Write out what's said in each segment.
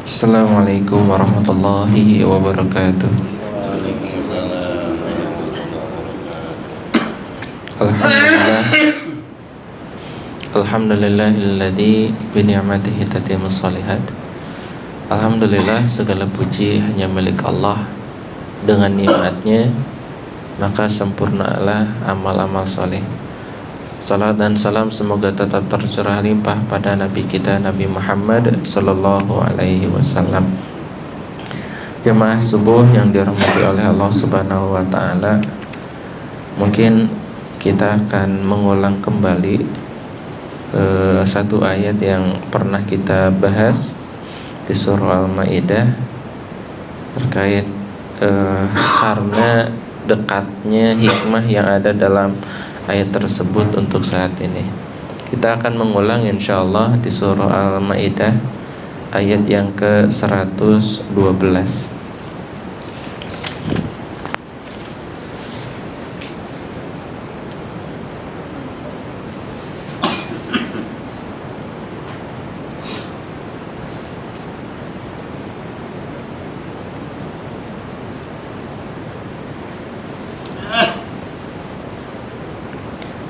Assalamualaikum warahmatullahi wabarakatuh. Alhamdulillah. Alhamdulillahilladzi bi ni'matihi tatimmus shalihat. Alhamdulillah, segala puji hanya milik Allah. Dengan nikmatnya maka sempurnalah amal-amal soleh. Salat dan salam semoga tetap tercurah limpah pada Nabi kita Nabi Muhammad sallallahu alaihi wasallam. Jemaah subuh yang dirahmati oleh Allah Subhanahu wa taala, mungkin kita akan mengulang kembali satu ayat yang pernah kita bahas di surah Al-Maidah terkait karena dekatnya hikmah yang ada dalam ayat tersebut untuk saat ini. Kita akan mengulang insyaallah di surah Al-Maidah ayat yang ke-112.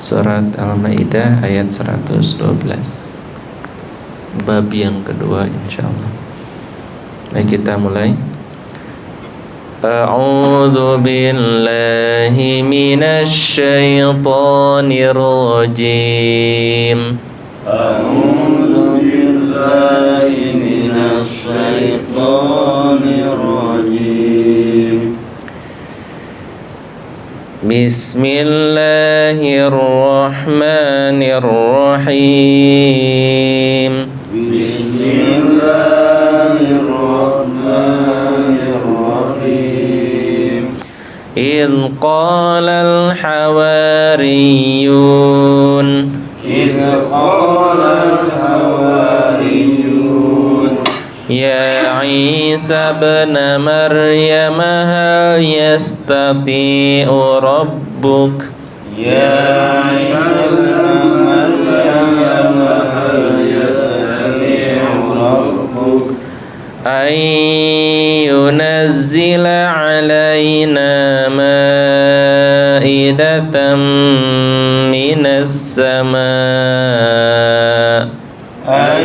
Surat Al-Maidah ayat 112, bab yang kedua insyaallah. Baik, kita mulai. A'udzu billahi minasy syaithanir rajim. A'udzu billahi minasy syaithanir rajim. Bismillahirrahmanirrahim. Bismillahirrahmanirrahim. إذ قال الحواريون إذ قال الحواريون يا عيسى ابن مريم هل يستطيع ربك يا عيسى ابن مريم هل يستطيع ربك أن ينزل علينا مائدة من السماء أن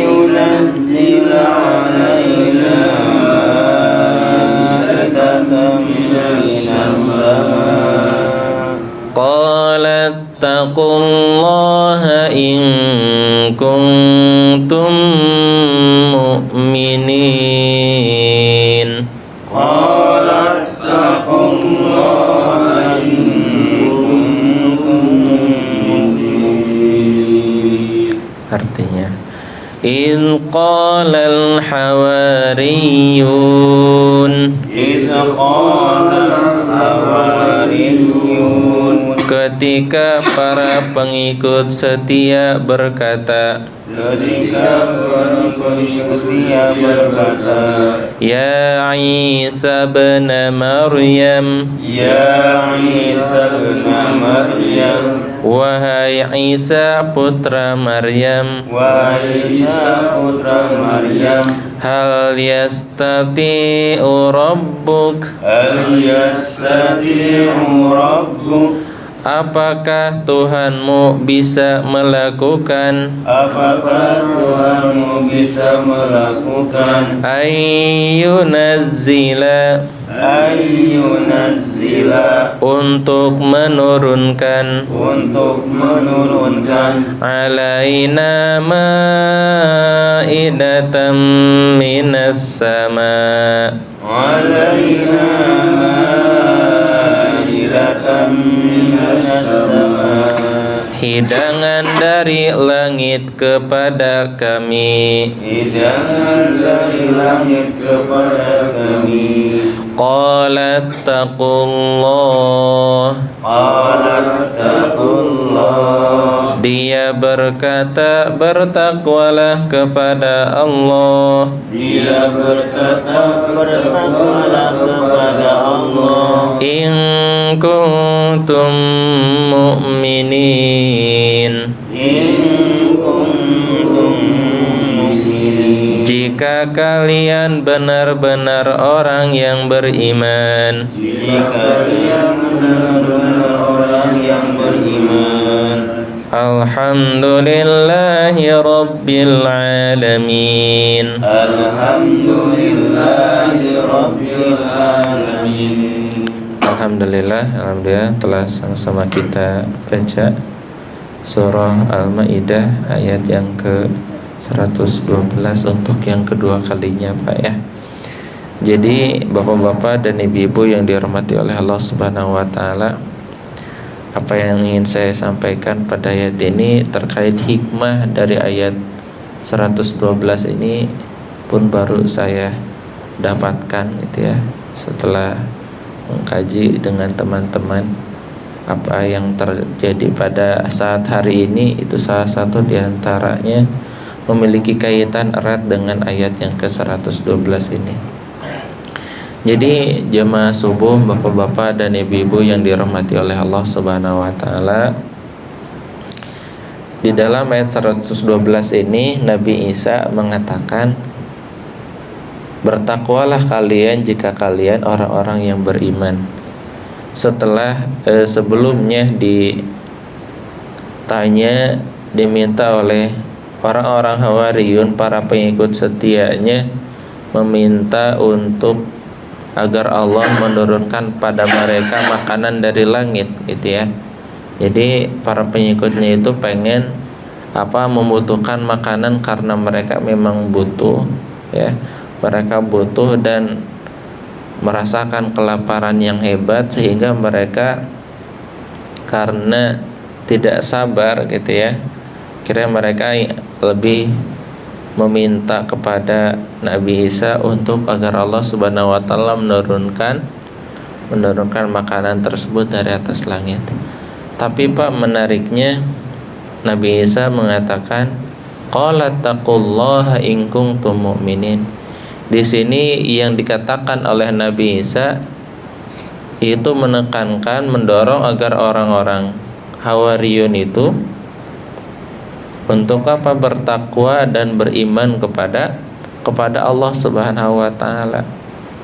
ينزل علينا مائدة من السماء. قال اتقوا الله إن كنتم مؤمنين. قال اتقوا الله إن كنتم مؤمنين. Artinya, إذ قال الحواريون إذ قال الحواريون ketika para pengikut setia berkata, ketika pengikut setia berkata, Ya Isa bin Maryam, Ya Isa bin Maryam, wahai Isa putra Maryam, wahai Isa putra Maryam, hal yastati'u rabbuk, hal yastati'u rabbuk, apakah Tuhanmu bisa melakukan, apakah Tuhanmu bisa melakukan, ayyunazzila, ayyunazzila, untuk menurunkan, alaina ma'idatan minas sama, alaina ma'idatan minas sama, hidangan dari langit kepada kami. hidangan dari langit kepada kami. Qalat taqullah, Qalat taqullah, dia berkata bertakwalah kepada Allah. dia berkata bertakwalah kepada Allah. In kuntum mu'minin, In kuntum mu'minin, jika jika kalian benar-benar orang yang beriman. Jika kalian benar-benar orang yang beriman. Alhamdulillahi Rabbil Alamin. Alhamdulillahi Rabbil Alamin. Alhamdulillah telah sama-sama kita baca surah Al-Maidah ayat yang ke-112 untuk yang kedua kalinya, Pak ya. Jadi bapak-bapak dan ibu-ibu yang dirahmati oleh Allah Subhanahu wa taala, apa yang ingin saya sampaikan pada ayat ini terkait hikmah dari ayat 112 ini pun baru saya dapatkan gitu ya, setelah mengkaji dengan teman-teman apa yang terjadi pada saat hari ini. Itu salah satu diantaranya memiliki kaitan erat dengan ayat yang ke-112 ini. Jadi jemaah subuh, bapak-bapak dan ibu-ibu yang dirahmati oleh Allah Subhanahu wa taala, di dalam ayat 112 ini Nabi Isa mengatakan, bertakwalah kalian jika kalian orang-orang yang beriman. Setelah sebelumnya diminta oleh orang-orang Hawariyun, para pengikut setianya, meminta untuk agar Allah menurunkan pada mereka makanan dari langit gitu ya. Jadi para pengikutnya itu pengen membutuhkan makanan karena mereka memang butuh ya. Mereka butuh dan merasakan kelaparan yang hebat, sehingga mereka karena tidak sabar gitu ya, kira mereka lebih meminta kepada Nabi Isa untuk agar Allah Subhanahu wa taala menurunkan makanan tersebut dari atas langit. Tapi Pak, menariknya Nabi Isa mengatakan, qala taqullaha in kuntum mu'minin. Di sini yang dikatakan oleh Nabi Isa itu menekankan, mendorong agar orang-orang Hawariyun itu untuk bertakwa dan beriman kepada Allah Subhanahu wa taala.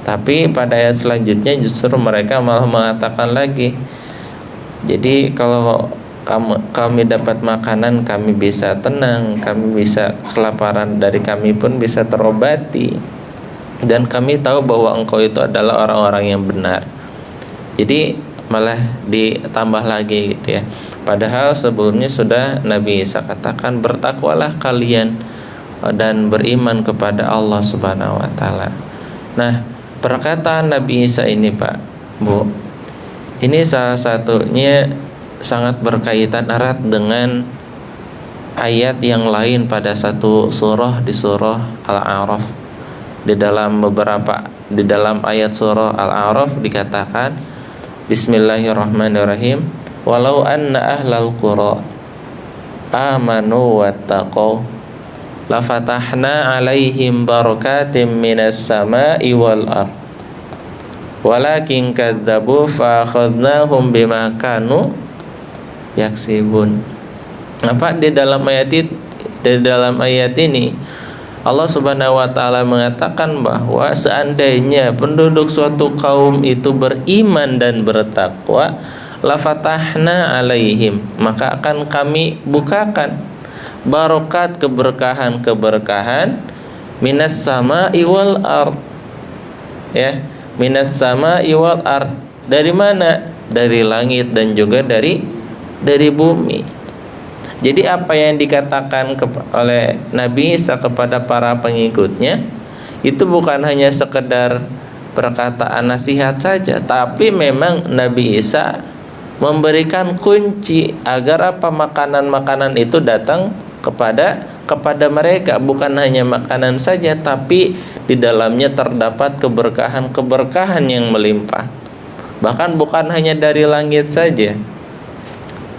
Tapi pada ayat selanjutnya justru mereka malah mengatakan lagi, jadi kalau kami dapat makanan, kami bisa tenang, kami bisa, kelaparan dari kami pun bisa terobati, dan kami tahu bahwa engkau itu adalah orang-orang yang benar. Jadi malah ditambah lagi gitu ya. Padahal sebelumnya sudah Nabi Isa katakan, bertakwalah kalian dan beriman kepada Allah Subhanahu wa taala. Nah, perkataan Nabi Isa ini Pak, Bu, ini salah satunya sangat berkaitan erat dengan ayat yang lain pada satu surah, di surah Al-A'raf. Di dalam ayat surah Al-A'raf dikatakan, Bismillahirrahmanirrahim, walau anna ahlal qura amanu wattaqau lafatahna alaihim barakatim minas sama'i wal ard walakin kadzabu fa akhadnahum bima kanu yaksibun. Di dalam ayat ini Allah Subhanahu wa taala mengatakan bahwa seandainya penduduk suatu kaum itu beriman dan bertakwa, lafatahna alaihim, maka akan kami bukakan barokat, keberkahan minas sama'i wal ard. Ya, minas sama'i wal ard. Dari mana? Dari langit dan juga dari bumi. Jadi apa yang dikatakan oleh Nabi Isa kepada para pengikutnya itu bukan hanya sekedar perkataan nasihat saja, tapi memang Nabi Isa memberikan kunci agar makanan-makanan itu datang kepada mereka. Bukan hanya makanan saja, tapi di dalamnya terdapat keberkahan yang melimpah. Bahkan bukan hanya dari langit saja.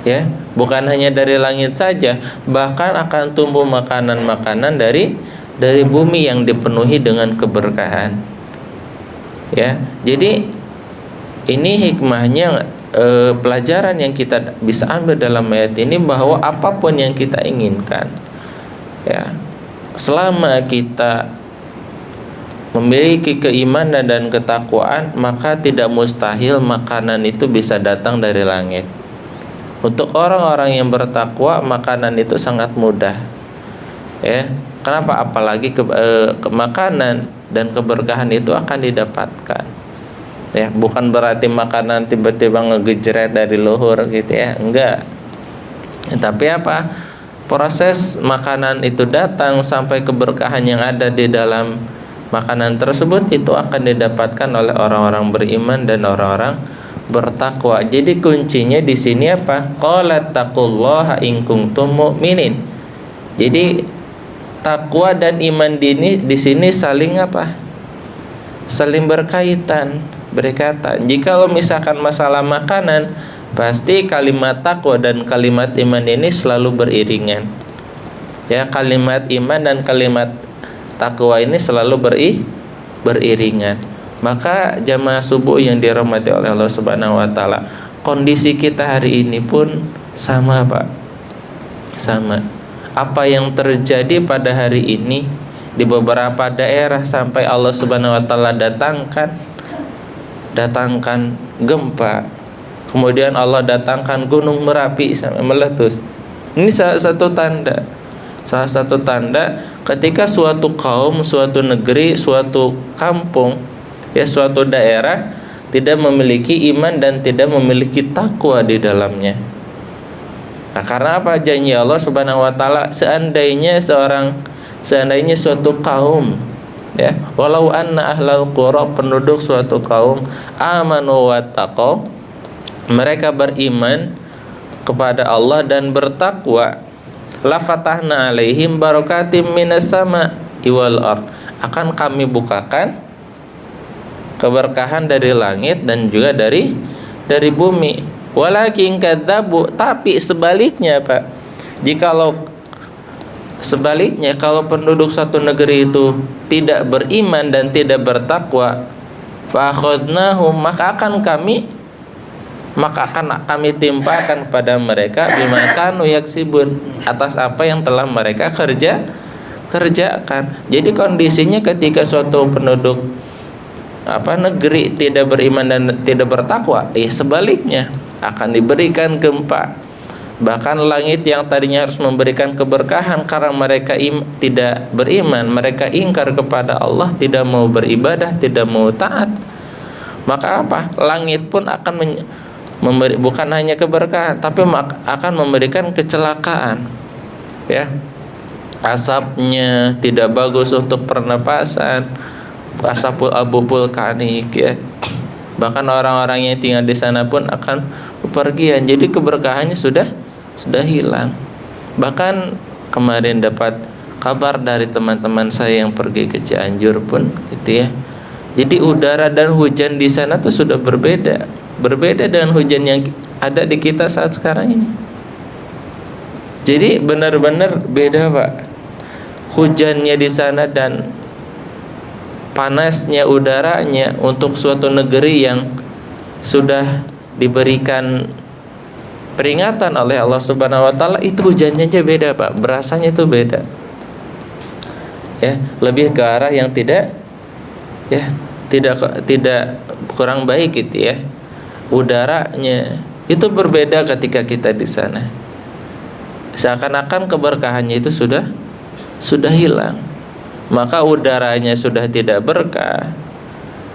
Ya, bukan hanya dari langit saja, bahkan akan tumbuh makanan-makanan dari bumi yang dipenuhi dengan keberkahan. Ya, jadi ini hikmahnya, pelajaran yang kita bisa ambil dalam ayat ini, bahwa apapun yang kita inginkan, ya, selama kita memiliki keimanan dan ketakwaan, maka tidak mustahil makanan itu bisa datang dari langit. Untuk orang-orang yang bertakwa, makanan itu sangat mudah. Ya, kenapa? Apalagi makanan dan keberkahan itu akan didapatkan. Ya, bukan berarti makanan tiba-tiba ngegejret dari luhur gitu ya, enggak. Tapi apa? Proses makanan itu datang sampai keberkahan yang ada di dalam makanan tersebut itu akan didapatkan oleh orang-orang beriman dan orang-orang bertakwa. Jadi kuncinya di sini apa? Qala taqullaha in kuntum mu'minin. Jadi takwa dan iman di sini saling apa? Saling berkaitan. Jikalau misalkan masalah makanan, pasti kalimat takwa dan kalimat iman ini selalu beriringan. Ya, kalimat iman dan kalimat takwa ini selalu beriringan. Maka jamaah subuh yang dirahmati oleh Allah Subhanahu wa taala, kondisi kita hari ini pun sama, Pak. Sama. Apa yang terjadi pada hari ini di beberapa daerah sampai Allah Subhanahu wa taala datangkan gempa, kemudian Allah datangkan gunung Merapi sampai meletus. Ini salah satu tanda ketika suatu kaum, suatu negeri, suatu kampung, ya suatu daerah tidak memiliki iman dan tidak memiliki takwa di dalamnya. Nah, karena apa? Janji Allah Subhanahu wa taala, seandainya suatu kaum, ya, walau anna ahlal qura, penduduk suatu kaum, amanu wattaqau, mereka beriman kepada Allah dan bertakwa, la fatahna alaihim barakatim minas sama wal ard, akan kami bukakan keberkahan dari langit dan juga dari bumi. Walakin kadzabu, tapi sebaliknya, Pak. Sebaliknya, kalau penduduk satu negeri itu tidak beriman dan tidak bertakwa, fa akhadnahum, maka akan kami timpakan kepada mereka bima kanu yaksibun, atas apa yang telah mereka kerjakan. Jadi kondisinya ketika suatu penduduk negeri tidak beriman dan tidak bertakwa, sebaliknya akan diberikan gempa. Bahkan langit yang tadinya harus memberikan keberkahan, karena mereka tidak beriman, mereka ingkar kepada Allah, tidak mau beribadah, tidak mau taat, maka apa? Langit pun akan memberi, bukan hanya keberkahan, tapi akan memberikan kecelakaan. Ya, asapnya tidak bagus untuk pernapasan, asap abu vulkanik, ya. Bahkan orang-orang yang tinggal di sana pun akan bepergian. Jadi keberkahannya sudah hilang. Bahkan kemarin dapat kabar dari teman-teman saya yang pergi ke Cianjur pun, gitu ya. Jadi udara dan hujan di sana tuh sudah berbeda dengan hujan yang ada di kita saat sekarang ini. Jadi benar-benar beda, Pak. Hujannya di sana dan panasnya udaranya untuk suatu negeri yang sudah diberikan peringatan oleh Allah Subhanahu wa taala, itu hujannya aja beda, Pak. Berasanya itu beda. Ya, lebih ke arah yang tidak kurang baik gitu ya. Udaranya itu berbeda ketika kita di sana. Seakan-akan keberkahannya itu sudah hilang. Maka udaranya sudah tidak berkah,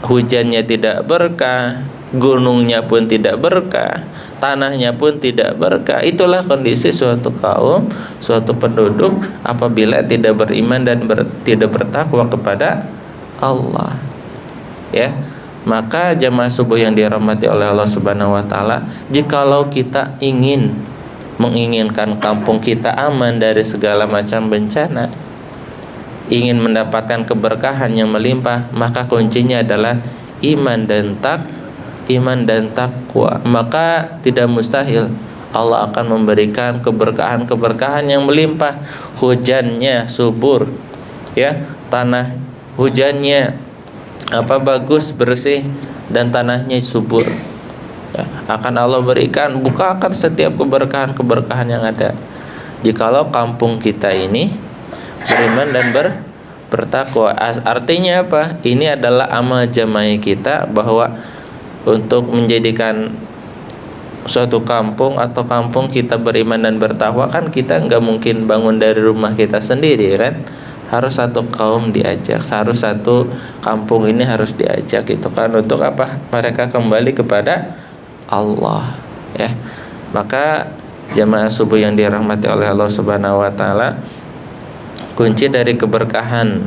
hujannya tidak berkah, gunungnya pun tidak berkah, tanahnya pun tidak berkah. Itulah kondisi suatu kaum, suatu penduduk apabila tidak beriman dan tidak bertakwa kepada Allah. Ya, maka jamaah subuh yang dirahmati oleh Allah Subhanahu wa taala, jikalau kita menginginkan kampung kita aman dari segala macam bencana, ingin mendapatkan keberkahan yang melimpah, maka kuncinya adalah iman dan takwa. Maka tidak mustahil Allah akan memberikan keberkahan yang melimpah. Hujannya subur, ya, tanah hujannya bagus, bersih, dan tanahnya subur, ya, akan Allah bukakan setiap keberkahan yang ada. Jikalau kampung kita ini beriman dan bertakwa. Artinya apa? Ini adalah amal jamaah kita, bahwa untuk menjadikan suatu kampung atau kampung kita beriman dan bertakwa, kan kita nggak mungkin bangun dari rumah kita sendiri kan, harus satu kaum diajak, harus satu kampung ini harus diajak, itu kan untuk apa? Mereka kembali kepada Allah, ya. Maka jamaah subuh yang dirahmati oleh Allah Subhanahu wa taala, kunci dari keberkahan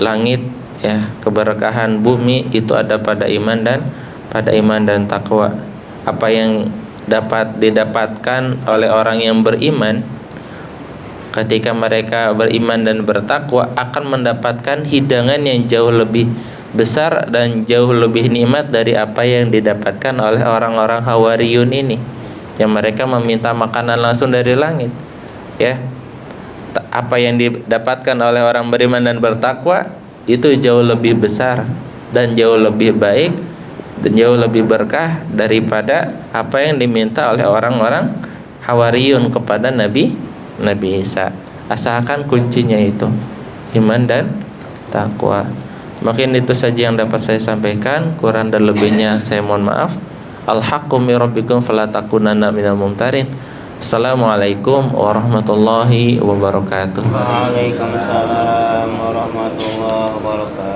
langit, ya, keberkahan bumi itu ada pada iman dan takwa. Apa yang dapat didapatkan oleh orang yang beriman ketika mereka beriman dan bertakwa akan mendapatkan hidangan yang jauh lebih besar dan jauh lebih nikmat dari apa yang didapatkan oleh orang-orang Hawariyun ini, yang mereka meminta makanan langsung dari langit, ya. Apa yang didapatkan oleh orang beriman dan bertakwa itu jauh lebih besar dan jauh lebih baik dan jauh lebih berkah daripada apa yang diminta oleh orang-orang Hawariyun kepada Nabi Isa. Asalkan kuncinya itu iman dan takwa. Mungkin itu saja yang dapat saya sampaikan, kurang dan lebihnya saya mohon maaf. Al-haqqu min rabbikum fala takunanna minal mumtarin. Assalamualaikum warahmatullahi wabarakatuh. Waalaikumsalam warahmatullahi wabarakatuh.